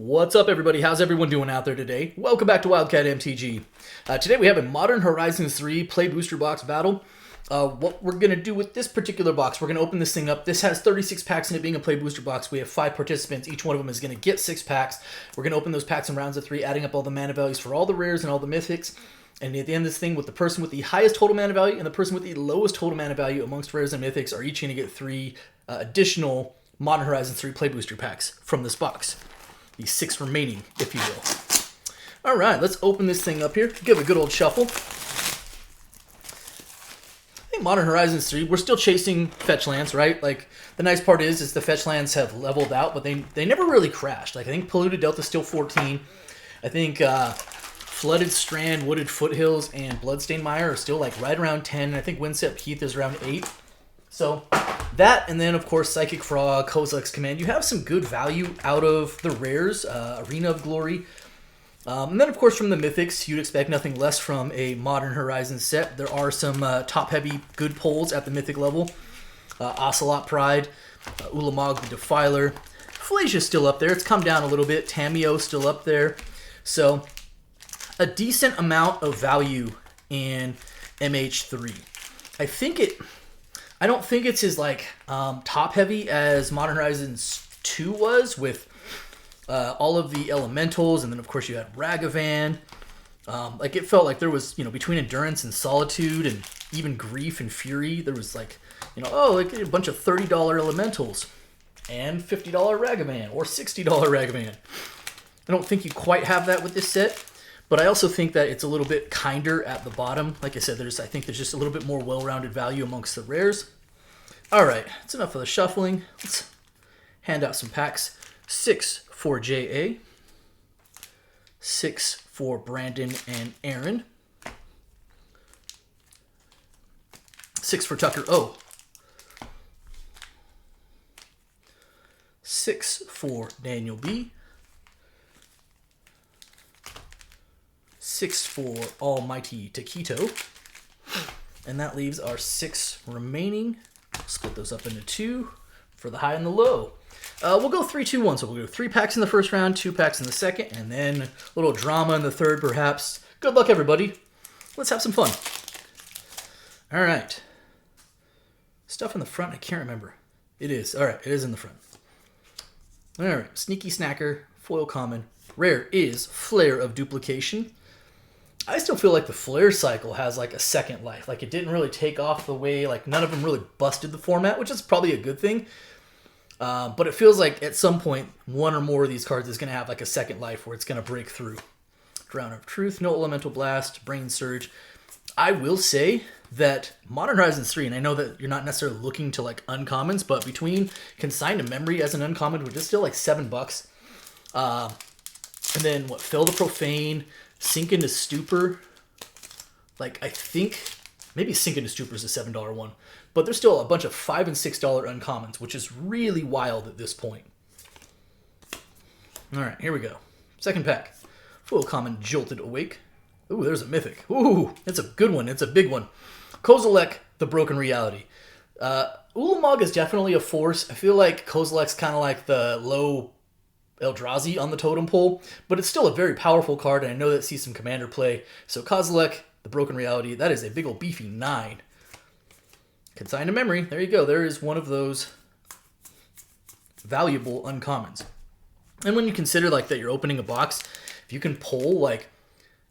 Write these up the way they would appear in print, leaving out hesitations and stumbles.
What's up, everybody? How's everyone doing out there today? Welcome back to Wildcat MTG. Today we have a Modern Horizons 3 Play Booster Box battle. What we're going to do with this particular box, we're going to open this thing up. This has 36 packs in it, being a Play Booster Box. We have 5 participants. Each one of them is going to get 6 packs. We're going to open those packs in rounds of 3, adding up all the mana values for all the rares and all the mythics. And at the end of this thing, with the person with the highest total mana value and the person with the lowest total mana value amongst rares and mythics are each going to get 3 additional Modern Horizons 3 Play Booster packs from this box. The 6 remaining, if you will. All right, let's open this thing up here. Give it a good old shuffle. I think Modern Horizons 3, we're still chasing fetch lands, right? Like, the nice part is the fetch lands have leveled out, but they never really crashed. Like, I think Polluted Delta's still 14. I think Flooded Strand, Wooded Foothills, and Bloodstained Mire are still like right around 10. I think Windswept Heath is around 8. So that, and then of course Psychic Frog, Kozilek's Command. You have some good value out of the rares, Arena of Glory. And then of course from the mythics, you'd expect nothing less from a Modern Horizons set. There are some top-heavy good pulls at the mythic level. Ocelot Pride, Ulamog the Defiler. Flacia's still up there. It's come down a little bit. Tamiyo's still up there. So a decent amount of value in MH3. I don't think it's as like top heavy as Modern Horizons 2 was, with all of the elementals, and then of course you had Ragavan. Like it felt like there was, between Endurance and Solitude and even Grief and Fury, there was like, like a bunch of $30 elementals and $50 Ragavan or $60 Ragavan. I don't think you quite have that with this set. But I also think that it's a little bit kinder at the bottom. Like I said, I think there's just a little bit more well-rounded value amongst the rares. All right, that's enough of the shuffling. Let's hand out some packs. 6 for JA. 6 for Brandon and Aaron. 6 for Tucker O. 6 for Daniel B. 6 for Almighty Taquito. And that leaves our 6 remaining. Split those up into 2 for the high and the low. We'll go 3, 2, 1. So we'll go 3 packs in the first round, 2 packs in the second, and then a little drama in the third, perhaps. Good luck, everybody. Let's have some fun. All right. Stuff in the front, I can't remember. It is. All right, it is in the front. All right. Sneaky Snacker, foil common. Rare is Flare of Duplication. I still feel like the Flare cycle has like a second life. Like it didn't really take off the way, like none of them really busted the format, which is probably a good thing. But it feels like at some point, one or more of these cards is going to have like a second life where it's going to break through. Drown of Truth, No Elemental Blast, Brain Surge. I will say that Modern Horizons 3, and I know that you're not necessarily looking to like uncommons, but between Consign to Memory as an uncommon, which is still like $7, and then Fell the Profane, Sink into Stupor. Like, I think maybe Sink into Stupor is a $7 one. But there's still a bunch of $5 and $6 uncommons, which is really wild at this point. All right, here we go. Second pack. Full common Jolted Awake. Ooh, there's a mythic. Ooh, it's a good one. It's a big one. Kozilek, the Broken Reality. Ulamog is definitely a force. I feel like Kozilek's kind of like the low Eldrazi on the totem pole, but it's still a very powerful card, and I know that sees some commander play. So Kozilek, the Broken Reality, that is a big old beefy 9. Consign to Memory, there you go. There is one of those valuable uncommons. And when you consider like that you're opening a box, if you can pull like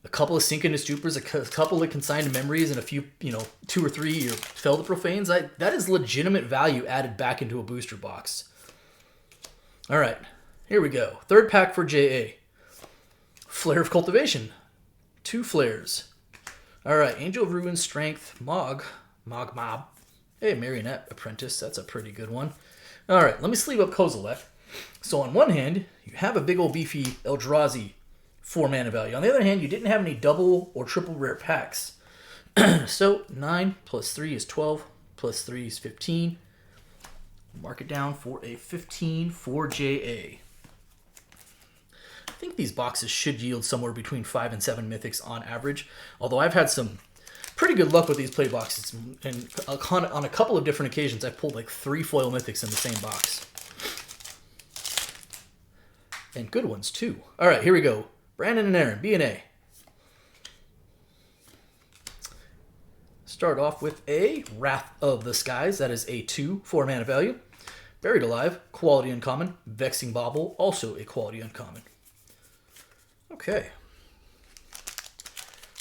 a couple of Sink into Stupors, a couple of Consign to Memories, and a few, 2 or 3 or Fell the Profanes, that is legitimate value added back into a booster box. All right. Here we go. Third pack for JA. Flare of Cultivation. 2 flares. All right. Angel of Ruin, Strength, Mob. Hey, Marionette Apprentice. That's a pretty good one. All right. Let me sleeve up Kozilek. So on one hand, you have a big old beefy Eldrazi 4 mana value. On the other hand, you didn't have any double or triple rare packs. So 9 plus 3 is 12. Plus 3 is 15. Mark it down for a 15 for JA. I think these boxes should yield somewhere between 5 and 7 mythics on average, although I've had some pretty good luck with these play boxes, and on a couple of different occasions I've pulled like 3 foil mythics in the same box. And good ones, too. All right, here we go. Brandon and Aaron, B and A. Start off with a Wrath of the Skies. That is a 2 for mana value. Buried Alive, quality uncommon. Vexing Bauble, also a quality uncommon. Okay.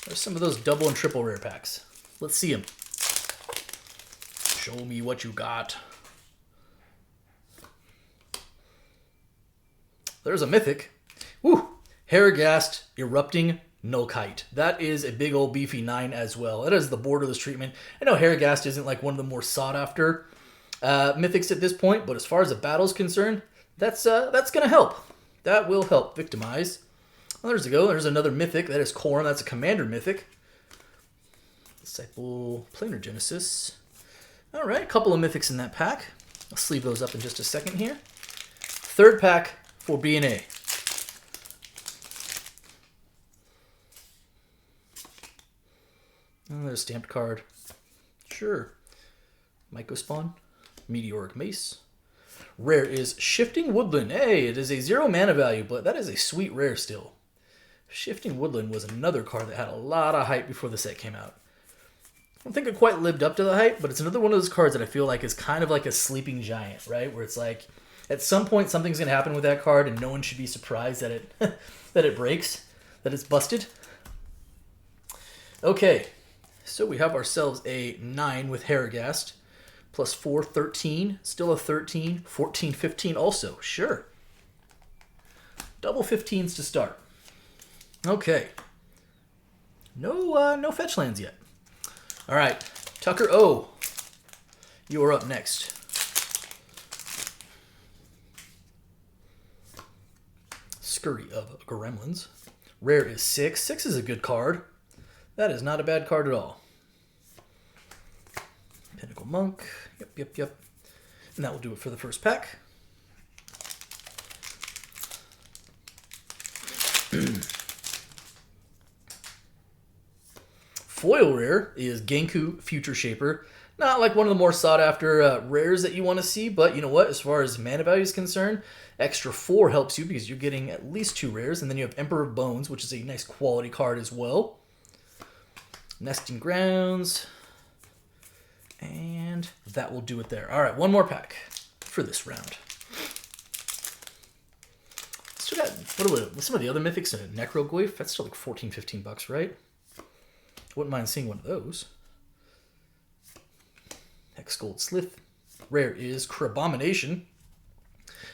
There's some of those double and triple rare packs. Let's see them. Show me what you got. There's a mythic. Woo! Harrogast Erupting Nullkite. That is a big old beefy 9 as well. It has the borderless treatment. I know Harrogast isn't like one of the more sought after mythics at this point, but as far as the battle's concerned, that's gonna help. That will help victimize. Well, there's a go. There's another mythic. That is Korn. That's a commander mythic. Disciple Planar Genesis. All right, a couple of mythics in that pack. I'll sleeve those up in just a second here. Third pack for B&A. Oh, there's a stamped card. Sure. Mycospawn. Meteoric Mace. Rare is Shifting Woodland. Hey, it is a 0 mana value, but that is a sweet rare still. Shifting Woodland was another card that had a lot of hype before the set came out. I don't think it quite lived up to the hype, but it's another one of those cards that I feel like is kind of like a sleeping giant, right? Where it's like, at some point something's going to happen with that card and no one should be surprised that it that it breaks, that it's busted. Okay, so we have ourselves a 9 with Harrogast. Plus 4, 13. Still a 13. 14, 15 also. Sure. Double 15s to start. Okay. No fetch lands yet. All right. Tucker O. You are up next. Scurry of Gremlins. Rare is 6. 6 is a good card. That is not a bad card at all. Pinnacle Monk. Yep. And that will do it for the first pack. Foil rare is Genku Future Shaper. Not like one of the more sought after rares that you want to see, but you know what? As far as mana value is concerned, extra 4 helps you because you're getting at least 2 rares. And then you have Emperor of Bones, which is a nice quality card as well. Nesting Grounds. And that will do it there. All right, one more pack for this round. Still got, what some of the other mythics? Necrogoyf, that's still like 14, 15 bucks, right? Wouldn't mind seeing one of those. Hexgold Slith. Rare is Crabomination.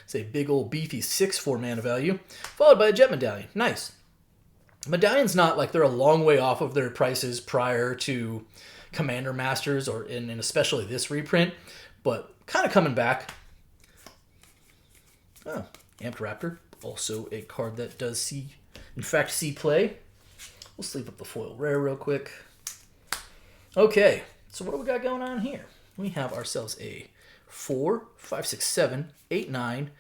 It's a big old beefy 6 for mana value, followed by a Jet Medallion. Nice. Medallions not like they're a long way off of their prices prior to Commander Masters or in especially this reprint, but kind of coming back. Oh, Amped Raptor, also a card that does see play. We'll sleeve up the foil rare real quick. Okay, so what do we got going on here? We have ourselves a 4, 5, 6, 7, 8, 9,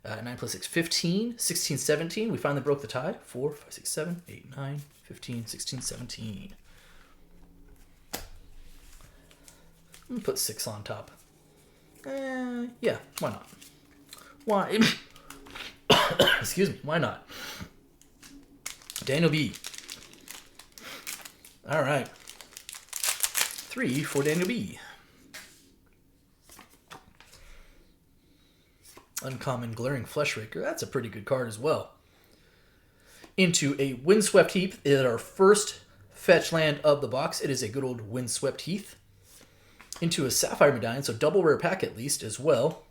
9 plus 6, 15, 16, 17. We finally broke the tie. 4, 5, 6, 7, 8, 9, 15, 16, 17. I'm gonna put 6 on top. Yeah, why not? Why? Excuse me, why not? Daniel B. All right. 3 for Daniel B. Uncommon Glaring Fleshraker. That's a pretty good card as well. Into a Windswept Heath is our first fetch land of the box. It is a good old Windswept Heath. Into a Sapphire Medallion, so double rare pack at least as well.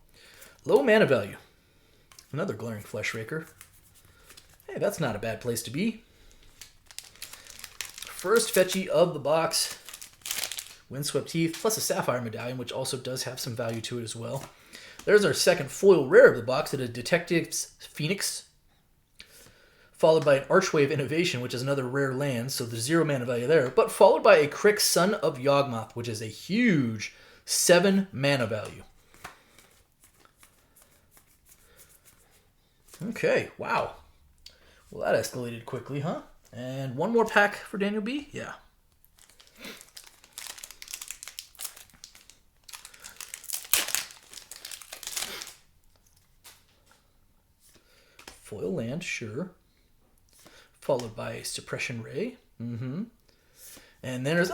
Low mana value. Another Glaring Fleshraker. Hey, that's not a bad place to be. First fetchy of the box. Windswept Heath, plus a Sapphire Medallion, which also does have some value to it as well. There's our second foil rare of the box. It is Detective's Phoenix. Followed by an Archway of Innovation, which is another rare land, so there's 0 mana value there. But followed by a Crick Son of Yawgmoth, which is a huge 7 mana value. Okay, wow. Well, that escalated quickly, huh? And one more pack for Daniel B? Yeah. Foil land, sure. Followed by a Suppression Ray. And then there's,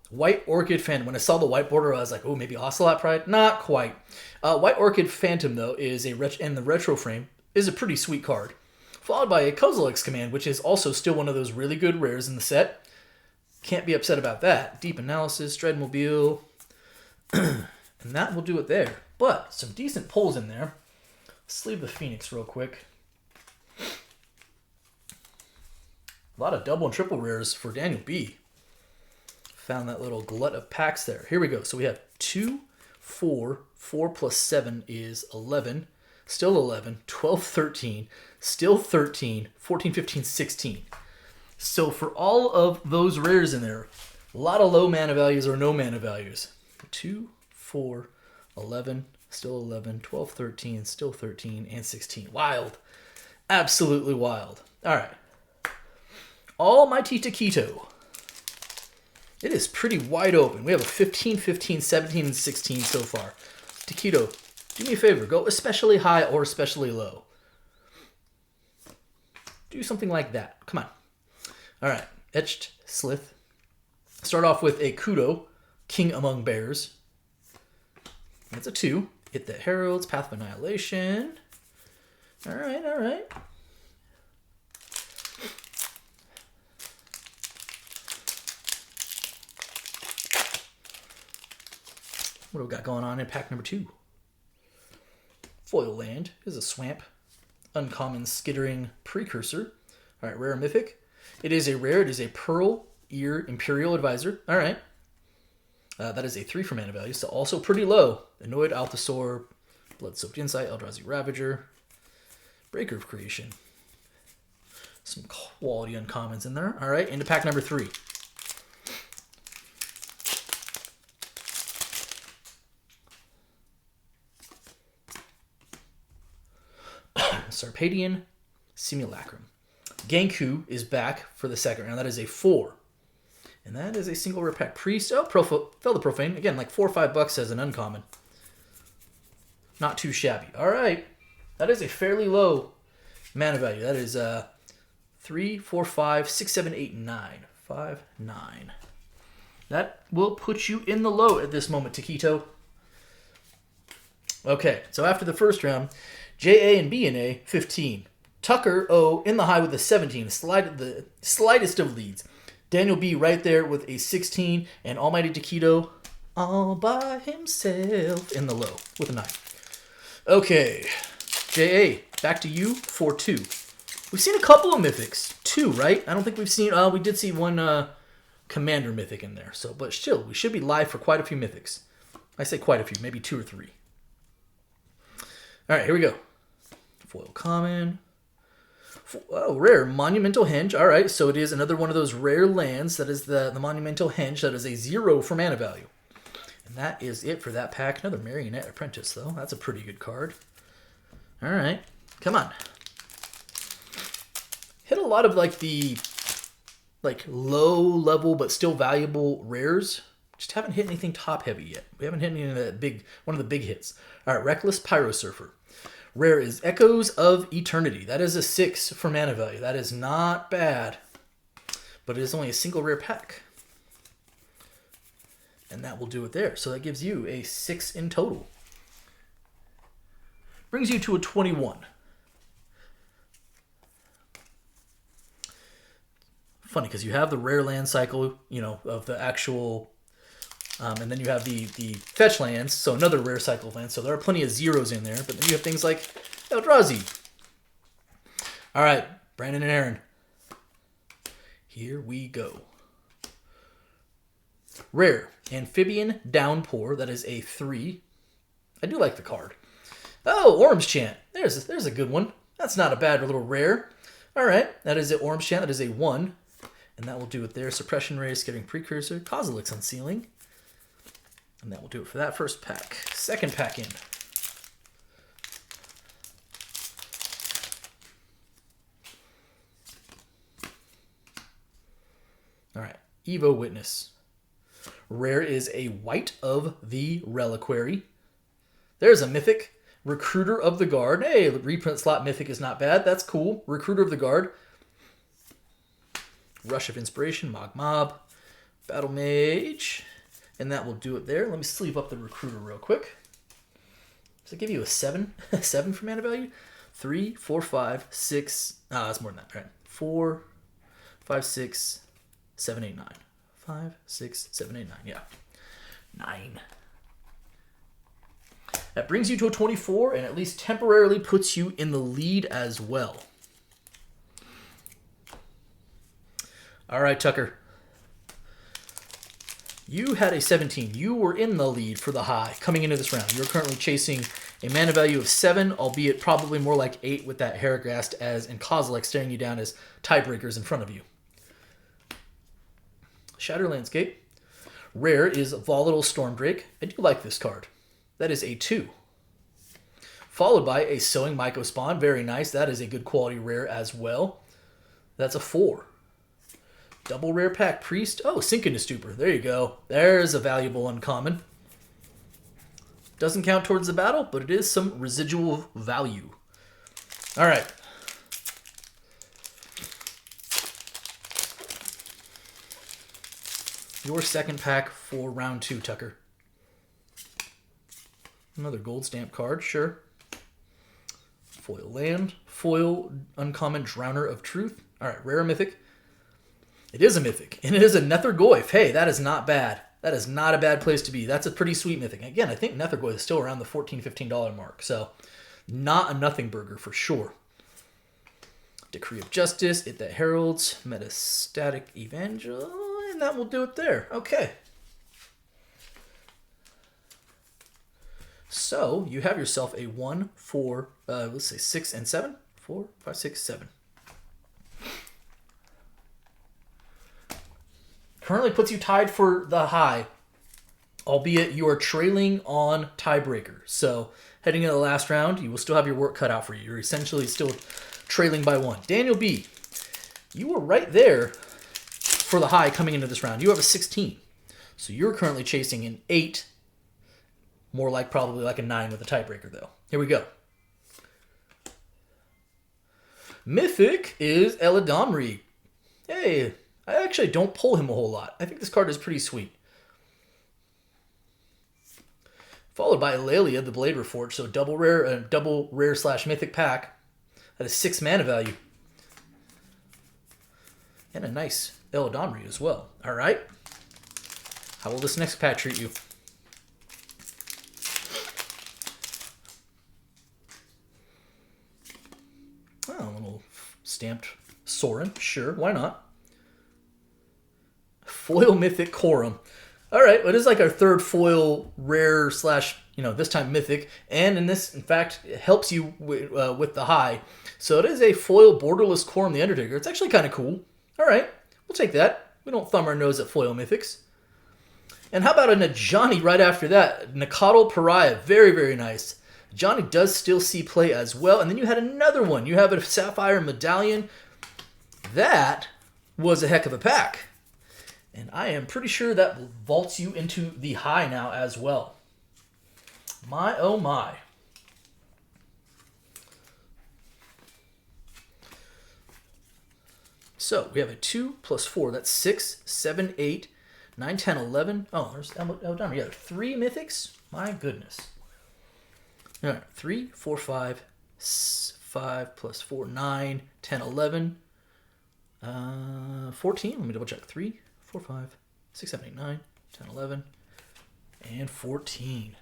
White Orchid Phantom. When I saw the white border, I was like, oh, maybe Ocelot Pride? Not quite. White Orchid Phantom, though, is and the retro frame is a pretty sweet card. Followed by a Kozilek's Command, which is also still one of those really good rares in the set. Can't be upset about that. Deep Analysis, Dreadmobile. And that will do it there. But some decent pulls in there. Let's leave the Phoenix real quick. A lot of double and triple rares for Daniel B. Found that little glut of packs there. Here we go. So we have 2, 4. 4 plus 7 is 11. Still 11. 12, 13. Still 13. 14, 15, 16. So for all of those rares in there, a lot of low mana values or no mana values. 2, 4, 11, still 11, 12, 13, still 13, and 16. Wild. Absolutely wild. All right. Almighty Taquito. It is pretty wide open. We have a 15, 15, 17, and 16 so far. Taquito, do me a favor. Go especially high or especially low. Do something like that. Come on. All right. Etched Slith. Start off with a Kudo, King Among Bears. That's a 2. Hit the Heralds, Path of Annihilation. All right, all right. What do we got going on in pack number 2? Foil land is a Swamp. Uncommon Skittering Precursor. All right, rare mythic. It is a rare. It is a Pearl Ear Imperial Advisor. All right. That is a 3 for mana value, so also pretty low. Annoyed Alphasaur, Blood-Soaked Insight, Eldrazi Ravager, Breaker of Creation. Some quality uncommons in there. All right, into pack number 3. Sarpedian Simulacrum. Genku is back for the second round. That is a 4. And that is a single rare pack. Priest. Oh, Fell the Profane. Again, like $4 or $5 as an uncommon. Not too shabby. All right. That is a fairly low mana value. That is 3, 4, 5, 6, 7, 8, 9. 5, 9. That will put you in the low at this moment, Taquito. Okay, so after the first round, JA and BNA, 15. Tucker O in the high with a 17. The slightest of leads. Daniel B right there with a 16. And Almighty Taquito all by himself in the low with a 9. Okay, JA, back to you for 2. We've seen a couple of mythics. 2, right? I don't think we've seen... we did see one Commander mythic in there. So, but still, we should be live for quite a few mythics. I say quite a few, maybe 2 or 3. All right, here we go. Foil common. Oh, rare. Monumental Henge. All right, so it is another one of those rare lands. That is the Monumental Henge. That is a 0 for mana value. And that is it for that pack. Another Marionette Apprentice, though. That's a pretty good card. All right, come on. Hit a lot of the low level but still valuable rares. Just haven't hit anything top heavy yet. We haven't hit any of that one of the big hits. All right, Reckless Pyro Surfer. Rare is Echoes of Eternity. That is a 6 for mana value. That is not bad, but it is only a single rare pack. And that will do it there. So that gives you a 6 in total. Brings you to a 21. Funny, because you have the rare land cycle, of the actual... and then you have the fetch lands, so another rare cycle of lands. So there are plenty of zeros in there, but then you have things like Eldrazi. All right, Brandon and Aaron. Here we go. Rare, Amphibian Downpour. That is a 3. I do like the card. Oh, Orm's Chant. There's a good one. That's not a bad little rare. All right, that is an Orm's Chant. That is a 1. And that will do it there. Suppression Ray, Skittering Precursor, Kozilek's Unsealing. And that will do it for that first pack. Second pack in. All right, Evo Witness. Rare is a White of the Reliquary. There's a mythic. Recruiter of the Guard. Hey, reprint slot mythic is not bad. That's cool. Recruiter of the Guard. Rush of Inspiration, Mob, Battle Mage. And that will do it there. Let me sleeve up the Recruiter real quick. Does it give you a 7? 7 for mana value? 3, 4, 5, 6. Ah, that's more than that, right? 4, 5, 6, 7, 8, 9. 5, 6, 7, 8, 9. Yeah. 9. That brings you to a 24 and at least temporarily puts you in the lead as well. All right, Tucker. You had a 17. You were in the lead for the high coming into this round. You're currently chasing a mana value of 7, albeit probably more like 8 with that Heragast and Kozilek staring you down as tiebreakers in front of you. Shatter Landscape. Rare is Volatile Stormdrake. I do like this card. That is a 2. Followed by a Sowing Mycospawn. Very nice. That is a good quality rare as well. That's a 4. Double rare pack Priest. Oh, Sink into Stupor. There you go. There's a valuable uncommon. Doesn't count towards the battle, but it is some residual value. All right. Your second pack for round 2, Tucker. Another gold stamp card, sure. Foil land. Foil uncommon Drowner of Truth. All right, rare mythic. It is a mythic, and it is a Nethergoyf. Hey, that is not bad. That is not a bad place to be. That's a pretty sweet mythic. Again, I think Nethergoyf is still around the $14, $15 mark, so not a nothing burger for sure. Decree of Justice, It That Heralds, Metastatic Evangel, and that will do it there. Okay. So you have yourself a 1, 4, let's say 6 and 7. 4, 5, 6, 7. Currently puts you tied for the high, albeit you are trailing on tiebreaker. So heading into the last round, you will still have your work cut out for you. You're essentially still trailing by 1. Daniel B., you were right there for the high coming into this round. You have a 16. So you're currently chasing an 8, more like probably like a 9 with a tiebreaker though. Here we go. Mythic is Eladamri. Hey, I actually don't pull him a whole lot. I think this card is pretty sweet. Followed by Lelia, the Blade Reforged, so double rare slash mythic pack. That is 6 mana value. And a nice Eladamri as well. All right. How will this next pack treat you? Oh, a little stamped Sorin. Sure, why not? Foil Mythic Corum. All right, it is like our third foil rare slash, this time mythic. And in this, in fact, it helps you with the high. So it is a foil borderless Corum the Undertaker. It's actually kind of cool. All right, we'll take that. We don't thumb our nose at foil mythics. And how about a Najani right after that? Nakatl Pariah. Very, very nice. Johnny does still see play as well. And then you had another one. You have a Sapphire Medallion. That was a heck of a pack. And I am pretty sure that vaults you into the high now as well. My, oh my. So we have a 2 plus 4. That's 6, 7, 8, 9, 10, 11. Oh, there's Eldon. Yeah, 3 mythics. My goodness. All right, 3, 4, 5, 5 plus 4, 9, 10, 11, 14. Let me double check. 3, 4, 5, 6, 7, 8, 9, 10, 11, and 14.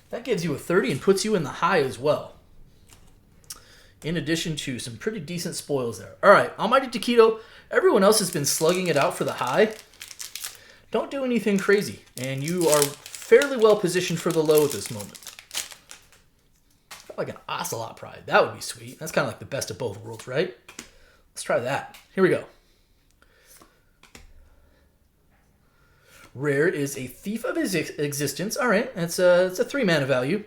That gives you a 30 and puts you in the high as well. In addition to some pretty decent spoils there. All right, Almighty Taquito. Everyone else has been slugging it out for the high. Don't do anything crazy, and you are fairly well positioned for the low at this moment. Like an Ocelot Pride. That would be sweet. That's kind of like the best of both worlds, right? Let's try that. Here we go. Rare is a Thief of Existence. All right, it's a 3 mana value.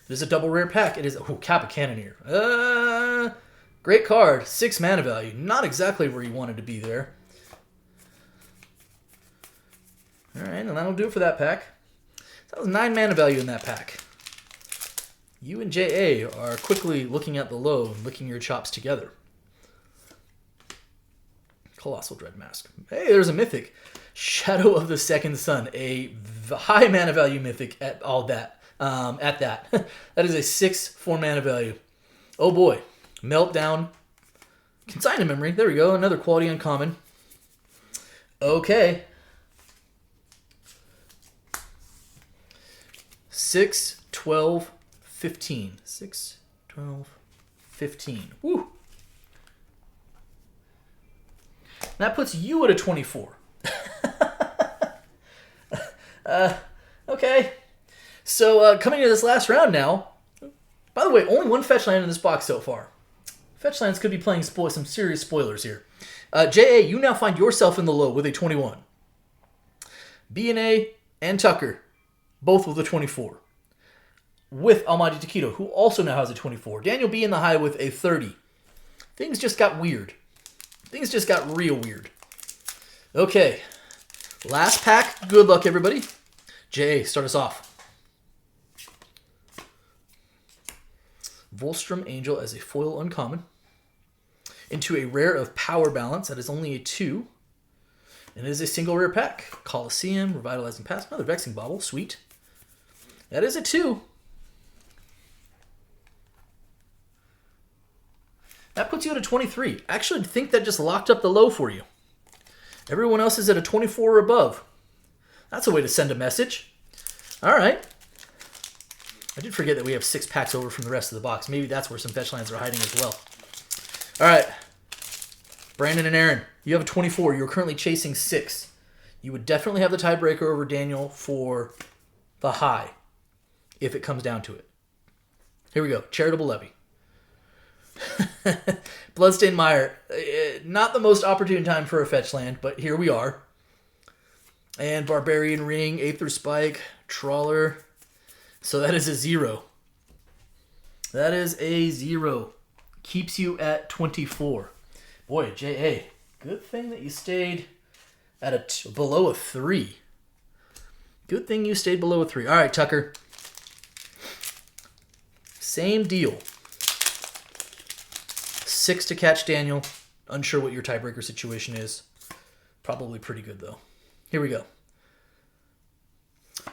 It is a double rare pack. It is Kappa Cannoneer. Great card. 6 mana value. Not exactly where you wanted to be there. All right, and that'll do it for that pack. That was 9 mana value in that pack. You and JA are quickly looking at the low and licking your chops together. Colossal Dread Mask. Hey, there's a mythic. Shadow of the Second Sun. A high mana value mythic at all that. That is a 6/4 mana value. Oh boy. Meltdown. Consign Memory. There we go. Another quality uncommon. Okay. 6, 12, 15. 6, 12, 15. Woo. That puts you at a 24. Okay. So coming into this last round now. By the way, only one fetch land in this box so far. Fetch lands could be playing some serious spoilers here. JA, you now find yourself in the low with a 21. B&A and Tucker, both with a 24. With Almighty Taquito, who also now has a 24. Daniel B in the high with a 30. Things just got weird. Things just got real weird. Okay. Last pack. Good luck, everybody. JA, start us off. Volstrom Angel as a foil uncommon. Into a rare of Power Balance. That is only a 2. And it is a single rare pack. Coliseum, Revitalizing Past. Another Vexing Bauble. Sweet. That is a 2. That puts you at a 23. I actually think that just locked up the low for you. Everyone else is at a 24 or above. That's a way to send a message. All right. I did forget that we have 6 packs over from the rest of the box. Maybe that's where some fetch lands are hiding as well. All right. Brandon and Aaron, you have a 24. You're currently chasing 6. You would definitely have the tiebreaker over Daniel for the high if it comes down to it. Here we go. Charitable Levy. Bloodstained Mire. Not the most opportune time for a fetch land, but here we are. And Barbarian Ring, Aether Spike, Trawler. So that is a 0. That is a 0. Keeps you at 24. Boy, J.A., good thing that you stayed at below a 3. Good thing you stayed below a 3. All right, Tucker. Same deal. 6 to catch Daniel. Unsure what your tiebreaker situation is. Probably pretty good, though. Here we go.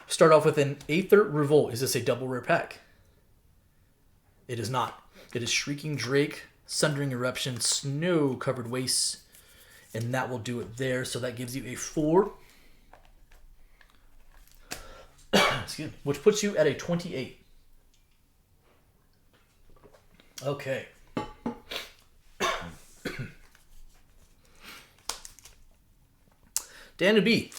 Start off with an Aether Revolt. Is this a double rare pack? It is not. It is Shrieking Drake, Sundering Eruption, Snow-Covered Wastes, and that will do it there. So that gives you a 4. Excuse me. Which puts you at a 28. Okay. Daniel B.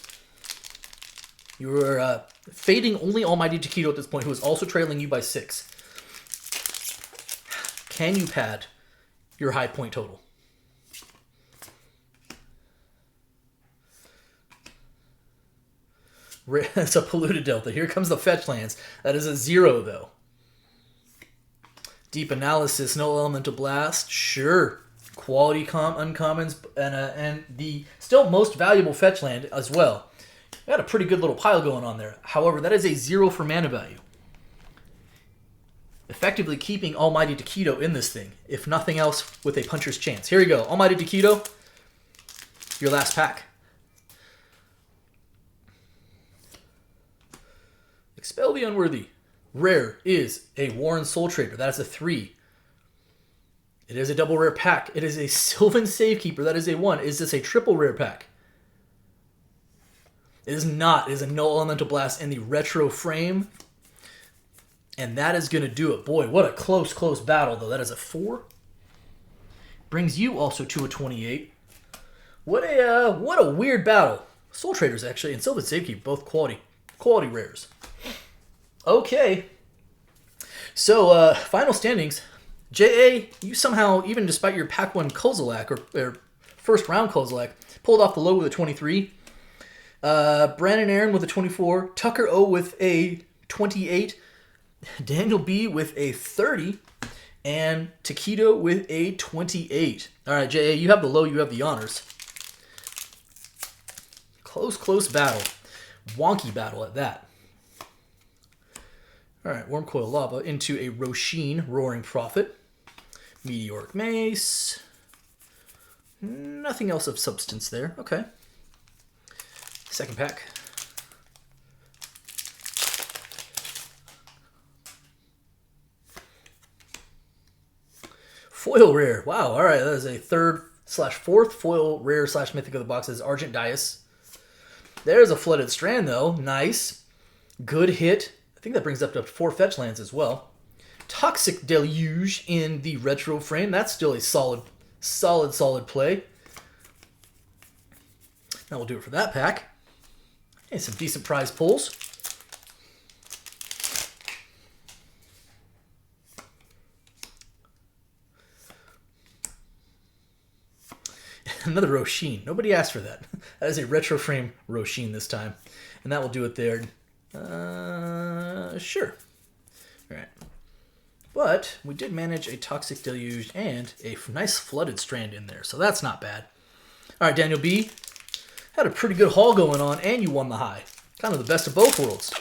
You were fading only Almighty Taquito at this point, who is also trailing you by 6. Can you pad your high point total? That's a polluted delta. Here comes the fetch lands. That is a 0, though. Deep Analysis, no Elemental Blast. Sure. Quality uncommons and the still most valuable fetch land as well. Got a pretty good little pile going on there. However, that is a 0 for mana value. Effectively keeping Almighty Taquito in this thing, if nothing else, with a puncher's chance. Here we go. Almighty Taquito, your last pack. Expel the Unworthy. Rare is a Warren Soul Trader. That is a 3. It is a double rare pack. It is a Sylvan Savekeeper. That is a 1. Is this a triple rare pack? It is not. It is a Null Elemental Blast in the retro frame. And that is going to do it. Boy, what a close battle, though. That is a 4. Brings you also to a 28. What a weird battle. Soul Traders, actually, and Sylvan Savekeeper, both quality rares. Okay. So, final standings. J.A., you somehow, even despite your Pack 1 Kozilek, or first round Kozilek, pulled off the low with a 23. Brandon Aaron with a 24. Tucker O with a 28. Daniel B with a 30. And Taquito with a 28. All right, J.A., you have the low, you have the honors. Close battle. Wonky battle at that. All right, Worm Coil Lava into a Roshin Roaring Prophet. Meteoric Mace. Nothing else of substance there. Okay. Second pack. Foil rare. Wow, all right, that is a 3rd/4th foil rare / mythic of the box. Is Argent Dias. There's a Flooded Strand, though. Nice. Good hit. I think that brings up to 4 fetch lands as well. Toxic Deluge in the retro frame. That's still a solid play. That will do it for that pack. And some decent prize pulls. Another Roshin. Nobody asked for that. That is a retro frame Roshin this time. And that will do it there. Sure. All right. But we did manage a Toxic Deluge and a nice Flooded Strand in there. So that's not bad. All right, Daniel B. Had a pretty good haul going on, and you won the high. Kind of the best of both worlds.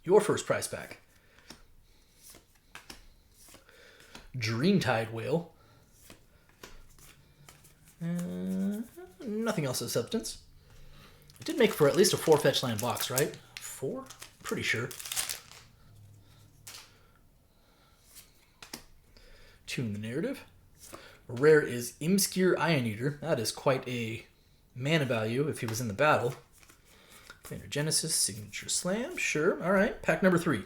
Your first prize pack. Dreamtide Whale. Nothing else of substance. It did make for at least a 4 fetch land box, right? 4? Pretty sure. Tune the narrative. Rare is Imskir Iron Eater. That is quite a mana value if he was in the battle. Planar Genesis, Signature Slam. Sure. All right. Pack number 3.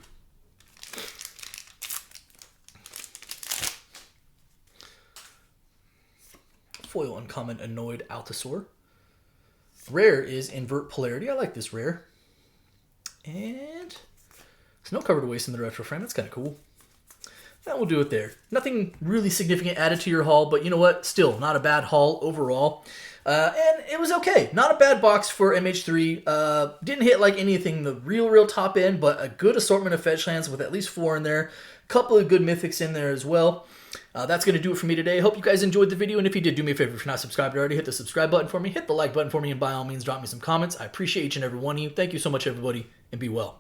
Foil Uncommon Annoyed Altasaur. Rare is Invert Polarity. I like this rare. And Snow Covered Waste in the retro frame. That's kind of cool. That will do it there. Nothing really significant added to your haul, but you know what? Still, not a bad haul overall. And it was okay. Not a bad box for MH3. Didn't hit like anything the real top end, but a good assortment of fetch lands with at least 4 in there. A couple of good mythics in there as well. That's going to do it for me today. Hope you guys enjoyed the video, and if you did, do me a favor. If you're not subscribed already, hit the subscribe button for me, hit the like button for me, and by all means, drop me some comments. I appreciate each and every one of you. Thank you so much, everybody, and be well.